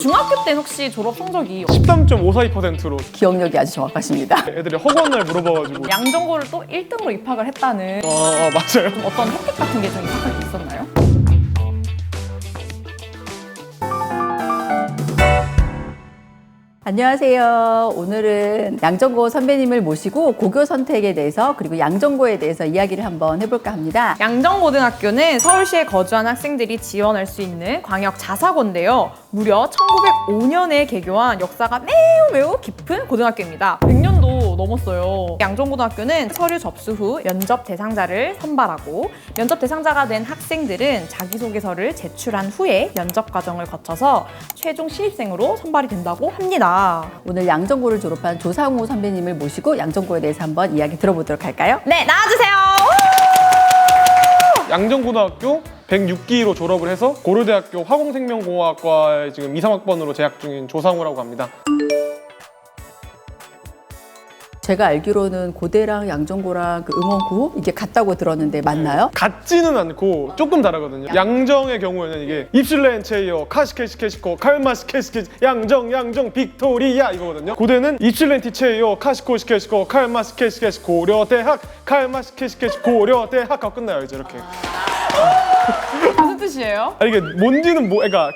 중학교 때 혹시 졸업 성적이 13.542%로 기억력이 아주 정확하십니다. 애들이 허구한 날 물어봐가지고 양전고를 또 1등으로 입학을 했다는 맞아요. 어떤 혜택 같은 게 좀 입학할 때 있었나요? 안녕하세요. 오늘은 양전고 선배님을 모시고 고교 선택에 대해서 그리고 양전고에 대해서 이야기를 한번 해볼까 합니다. 양정고등학교는 서울시에 거주한 학생들이 지원할 수 있는 광역 자사고인데요. 무려 1905년에 개교한 역사가 매우 깊은 고등학교입니다. 100년도 넘었어요. 양정고등학교는 서류 접수 후 면접 대상자를 선발하고 면접 대상자가 된 학생들은 자기소개서를 제출한 후에 면접 과정을 거쳐서 최종 신입생으로 선발이 된다고 합니다. 오늘 양전고를 졸업한 조상우 선배님을 모시고 양전고에 대해서 한번 이야기 들어보도록 할까요? 네, 나와주세요. 양정고등학교 106기로 졸업을 해서 고려대학교 화공생명공학과에 지금 2, 3학번으로 재학 중인 조상우라고 합니다. 제가 알기로는 고대랑 양전고랑 그 응원고 이게 같다고 들었는데 맞나요? 같지는 않고 조금 다르거든요. 양정의 경우에는 이게 입실렌 체이어 카시케시케시코 칼마시케시케시 양정 빅토리아 이거거든요. 고대는 입실렌 티체이어 카시코시케시코 칼마시케시케시 고려대학 칼마시케시케시 고려대학 하고 끝나요 이제 이렇게. 무슨 뜻이에요? 이게 뭔지는 그러니까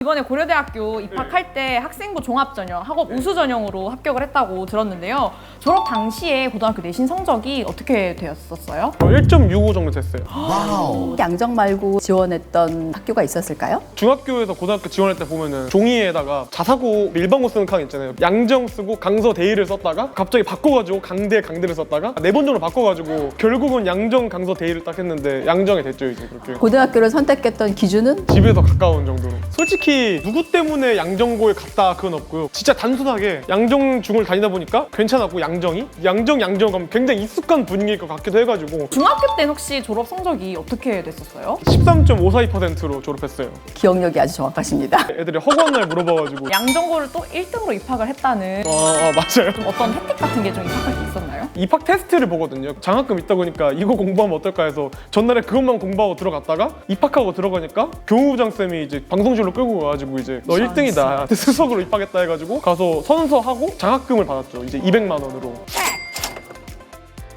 이번에 고려대학교 입학할 때 학생부 종합전형, 학업 우수전형으로 합격을 했다고 들었는데요. 졸업 당시에 고등학교 내신 성적이 어떻게 되었었어요? 1.65 정도 됐어요. 양정 말고 지원했던 학교가 있었을까요? 중학교에서 고등학교 지원할 때 보면은 종이에다가 자사고 일반고 쓰는 칸 있잖아요. 양정 쓰고 강서 대일을 썼다가 갑자기 바꿔가지고 강대를 썼다가 4번 정도 바꿔가지고 결국은 양정 강서 대일을 딱 했는데 양정이 됐죠 이제 그렇게. 고등학교를 선택했던 기준은? 집에서 가까운 정도로. 솔직히 누구 때문에 양정고에 갔다 그건 없고요. 진짜 단순하게 양정중을 다니다 보니까 괜찮았고 양정 가면 굉장히 익숙한 분위기일 것 같기도 해가지고 중학교 때 혹시 졸업 성적이 어떻게 됐었어요? 13.542%로 졸업했어요. 기억력이 아주 정확하십니다. 애들이 허구한 날 물어봐가지고 양정고를 또 1등으로 입학을 했다는 맞아요. 좀 어떤 혜택 같은 게 좀 입학할 때 있었나요? 입학 테스트를 보거든요. 장학금 있다 보니까 이거 공부하면 어떨까 해서 전날에 그것만 공부하고 들어갔다가 입학하고 들어가니까 교무부장 쌤이 이제 방송실로 끌고 가가지고 이제 너 1등이다 수석으로 입학했다 해가지고 가서 선서하고 장학금을 받았죠. 이제 200만 원으로.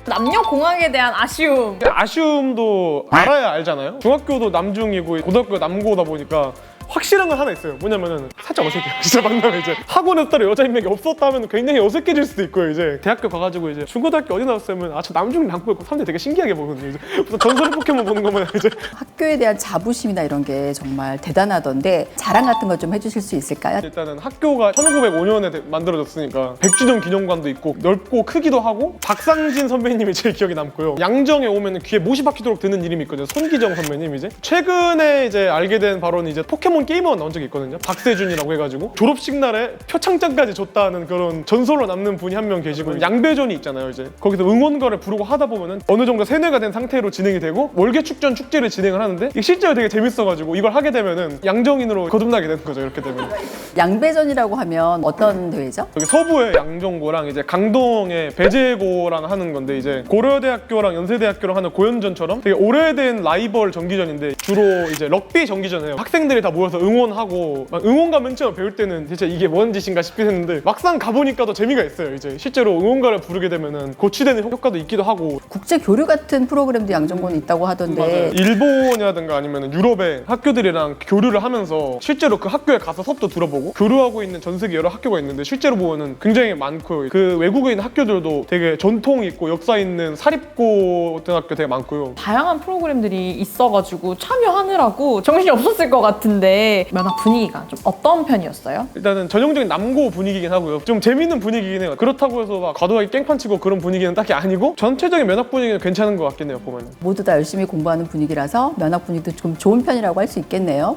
남녀 공학에 대한 아쉬움. 아쉬움도 알아야 알잖아요. 중학교도 남중이고 고등학교가 남고다 보니까 확실한 건 하나 있어요. 뭐냐면은 살짝 어색해요. 진짜 만나면 이제 학원에서 따로 여자 인맥이 없었다 하면 굉장히 어색해질 수도 있고요. 이제 대학교 가가지고 이제 중고등학교 어디 나왔으면 저 남중 남고였고 사람들이 되게 신기하게 보거든요. 이제 무슨 전설의 포켓몬 보는 거면 이제 학교에 대한 자부심이나 이런 게 정말 대단하던데 자랑 같은 거 좀 해주실 수 있을까요? 일단은 학교가 1905년에 만들어졌으니까 100주년 기념관도 있고 넓고 크기도 하고 박상진 선배님이 제일 기억에 남고요. 양정에 오면 귀에 못이 박히도록 듣는 이름이 있거든요. 손기정 선배님 이제 최근에 이제 알게 된 바로는 이제 포켓몬 게이머가 나온 적이 있거든요. 박세준이라고 해가지고 졸업식 날에 표창장까지 줬다는 그런 전설로 남는 분이 한 명 계시고 양배전이 있잖아요. 이제 거기서 응원가를 부르고 하다 보면은 어느 정도 세뇌가 된 상태로 진행이 되고 월계축전 축제를 진행을 하는데 이게 실제로 되게 재밌어가지고 이걸 하게 되면은 양정인으로 거듭나게 되는 거죠. 이렇게 되면 양배전이라고 하면 어떤 대회죠? 여기 서부의 양정고랑 이제 강동의 배재고랑 하는 건데 이제 고려대학교랑 연세대학교랑 하는 고연전처럼 되게 오래된 라이벌 정기전인데 주로 이제 럭비 정기전이에요. 학생들이 다 모여서 응원하고 응원가 맨 처음 배울 때는 진짜 이게 뭔 짓인가 싶긴 했는데 막상 가보니까 더 재미가 있어요. 이제 실제로 응원가를 부르게 되면은 고취되는 효과도 있기도 하고. 국제 교류 같은 프로그램도 양정고는 있다고 하던데 맞아요. 일본이라든가 아니면 유럽의 학교들이랑 교류를 하면서 실제로 그 학교에 가서 수업도 들어보고 교류하고 있는 전 세계 여러 학교가 있는데 실제로 보면은 굉장히 많고요. 그 외국에 있는 학교들도 되게 전통 있고 역사 있는 사립고등학교 되게 많고요. 다양한 프로그램들이 있어가지고 참여하느라고 정신이 없었을 것 같은데 면학 분위기가 좀 어떤 편이었어요? 일단은 전형적인 남고 분위기긴 하고요. 좀 재밌는 분위기긴 해요. 그렇다고 해서 막 과도하게 깽판 치고 그런 분위기는 딱히 아니고 전체적인 면학 분위기는 괜찮은 것 같긴 해요. 보면 모두 다 열심히 공부하는 분위기라서 면학 분위기도 좀 좋은 편이라고 할 수 있겠네요.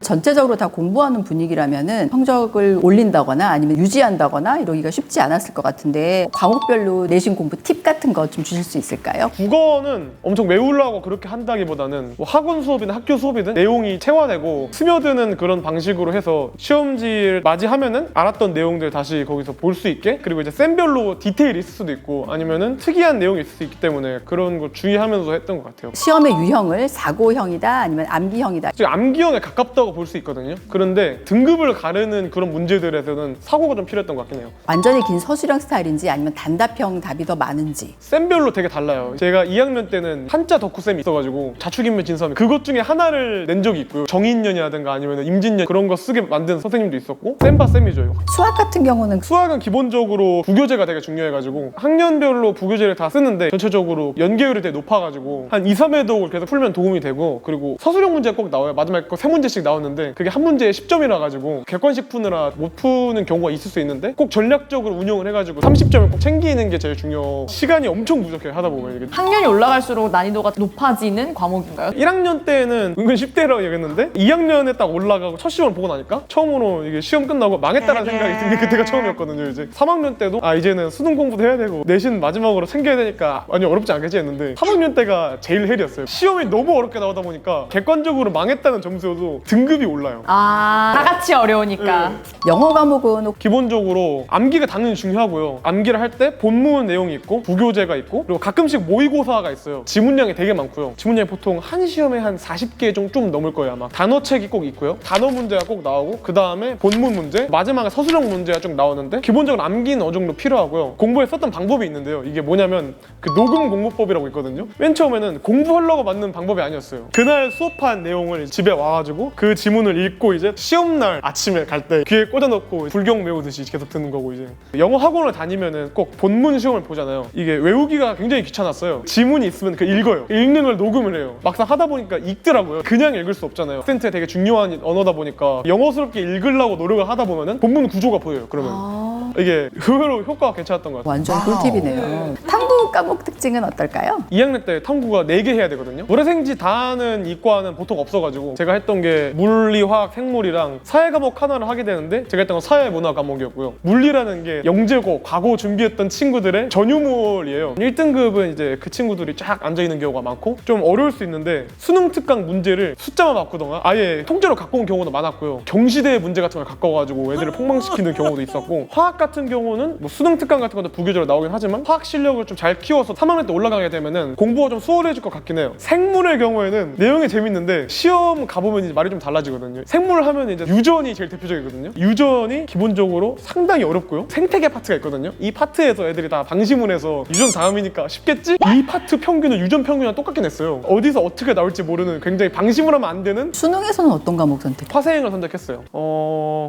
전체적으로 다 공부하는 분위기라면은 성적을 올린다거나 아니면 유지한다거나 이러기가 쉽지 않았을 것 같은데 과목별로 내신 공부 팁 같은 거 좀 주실 수 있을까요? 국어는 엄청 외우려고 그렇게 한다기보다는 뭐 학원 수업이나 학교 수업이든 내용이 체화되고 스며드는 그런 방식으로 해서 시험지를 맞이하면은 알았던 내용들 다시 거기서 볼 수 있게, 그리고 이제 쌤별로 디테일이 있을 수도 있고 아니면은 특이한 내용이 있을 수 있기 때문에 그런 거 주의하면서 했던 것 같아요. 시험의 유형을 사고형이다 아니면 암기형이다. 지금 암기형에 가깝다고 볼 수 있거든요. 그런데 등급을 가르는 그런 문제들에서는 사고가 좀 필요했던 것 같긴 해요. 완전히 긴 서술형 스타일인지 아니면 단답형 답이 더 많은지. 쌤별로 되게 달라요. 제가 2학년 때는 한자 덕후쌤이 있어가지고 자축인묘 진섬 그것 중에 하나를 낸 적이 있고요. 정인년이라든가 아니면 임진년 그런 거 쓰게 만든 선생님도 있었고 쌤바 쌤이죠. 수학 같은 경우는 수학은 기본적으로 부교재가 되게 중요해가지고 학년별로 부교재를 다 쓰는데 전체적으로 연계율이 되게 높아가지고 한 2, 3회독을 계속 풀면 도움이 되고, 그리고 서술형 문제가 꼭 나와요. 마지막에 거 3문제씩 나오는데 그게 한 문제에 10점이라 가지고 객관식 푸느라 못 푸는 경우가 있을 수 있는데 꼭 전략적으로 운용을 해가지고 30점을 꼭 챙기는 게 제일 중요. 시간이 엄청 부족해요, 하다 보면. 이게 학년이 올라갈수록 난이도가 높아지는 과목인가요? 1학년 때는 은근 쉽대라고 얘기했는데 2학년에 딱 올라가고 첫 시험을 보고 나니까 처음으로 이게 시험 끝나고 망했다라는 생각이 든 게 그때가 처음이었거든요. 이제 3학년 때도 이제는 수능 공부도 해야 되고 내신 마지막으로 챙겨야 되니까 많이 어렵지 않겠지 했는데 3학년 때가 제일 헬이었어요. 시험이 너무 어렵게 나오다 보니까 객관적으로 망했다는 점수여도 등급이 올라요. 다 같이 어려우니까. 영어 과목은 기본적으로 암기가 당연히 중요하고요. 암기를 할 때 본문 내용이 있고 부교재가 있고 그리고 가끔씩 모의고사가 있어요. 지문량이 되게 많고요. 지문량이 보통 한 시험에 한 40개 좀 넘을 거예요 아마. 단어책이 꼭 있고요. 단어 문제가 꼭 나오고 그 다음에 본문 문제, 마지막에 서술형 문제가 쭉 나오는데 기본적으로 암기는 어느 정도 필요하고요. 공부에 썼던 방법이 있는데요. 이게 뭐냐면 그 녹음 공부법이라고 있거든요. 맨 처음에는 공부하려고 만든 방법이 아니었어요. 그날 수업한 내용을 집에 와가지고 그 지문을 읽고 이제 시험날 아침에 갈 때 귀에 꽂아놓고 불경 외우듯이 계속 듣는 거고, 이제 영어 학원을 다니면은 꼭 본문 시험을 보잖아요. 이게 외우기가 굉장히 귀찮았어요. 지문이 있으면 그 읽어요. 읽는 걸 녹음을 해요. 막상 하다 보니까 읽더라고요. 그냥 읽을 수 없잖아요. 학생한테 되게 중요한 언어다 보니까 영어스럽게 읽으려고 노력을 하다 보면은 본문 구조가 보여요. 그러면 이게 의외로 효과가 괜찮았던 것 같아요. 완전 꿀팁이네요. 탐구 과목 특징은 어떨까요? 2학년 때 탐구가 4개 해야 되거든요. 모래생지 다 하는 이과는 보통 없어가지고 제가 했던 게 물리, 화학, 생물이랑 사회 과목 하나를 하게 되는데 제가 했던 건 사회 문화 과목이었고요. 물리라는 게 영재고 과거 준비했던 친구들의 전유물이에요. 1등급은 이제 그 친구들이 쫙 앉아있는 경우가 많고 좀 어려울 수 있는데 수능 특강 문제를 숫자만 바꾸던가 아예 통째로 갖고 온 경우도 많았고요. 경시대 문제 같은 걸 갖고 와가지고 애들을 폭망시키는 경우도 있었고, 화학 같은 경우는 뭐 수능 특강 같은 것도 부교재로 나오긴 하지만 화학 실력을 좀 잘 키워서 3학년 때 올라가게 되면은 공부가 좀 수월해질 것 같긴 해요. 생물의 경우에는 내용이 재밌는데 시험 가보면 이제 말이 좀 달라지거든요. 생물 하면 이제 유전이 제일 대표적이거든요. 유전이 기본적으로 상당히 어렵고요. 생태계 파트가 있거든요. 이 파트에서 애들이 다 방심을 해서 유전 다음이니까 쉽겠지? 이 파트 평균은 유전 평균이랑 똑같게 냈어요. 어디서 어떻게 나올지 모르는 굉장히 방심을 하면 안 되는 수능에서는 어떤 과목 선택? 화생을 선택했어요.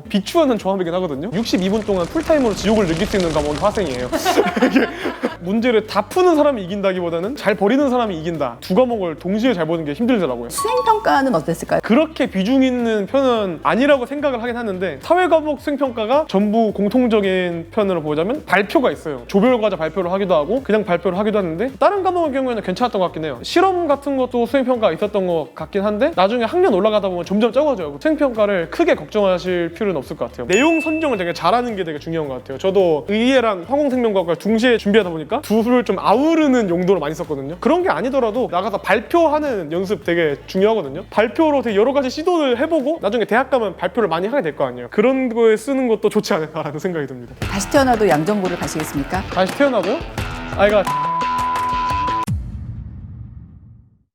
비추하는 조합이긴 하거든요. 62분 동안 풀타임으로 지옥을 느낄 수 있는 과목은 화생이에요. 이게 문제를 다 푸는 사람이 이긴다기보다는 잘 버리는 사람이 이긴다. 두 과목을 동시에 잘 보는 게 힘들더라고요. 수행평가는 어땠을까요? 그렇게 비중 있는 편은 아니라고 생각을 하긴 하는데 사회 과목 수행평가가 전부 공통적인 편으로 보자면 발표가 있어요. 조별과제 발표를 하기도 하고 그냥 발표를 하기도 하는데 다른 과목의 경우에는 괜찮았던 것 같긴 해요. 실험 같은 것도 수행평가가 있었던 것 같긴 한데 나중에 학년 올라가다 보면 점점 적어져요. 수행평가를 크게 걱정하실 필요는 없을 것 같아요. 내용 선정을 되게 잘하는 게 되게 중요한 것 같아요. 저도 의예랑 화공생명과학을 동시에 준비하다 보니까 둘을 좀 아우르는 용도로 많이 썼거든요. 그런 게 아니더라도 나가서 발표하는 연습 되게 중요하거든요. 발표로 되게 여러 가지 시도를 해보고 나중에 대학 가면 발표를 많이 하게 될 거 아니에요. 그런 거에 쓰는 것도 좋지 않을까라는 생각이 듭니다. 다시 태어나도 양정고를 가시겠습니까? 다시 태어나도요? 그러니까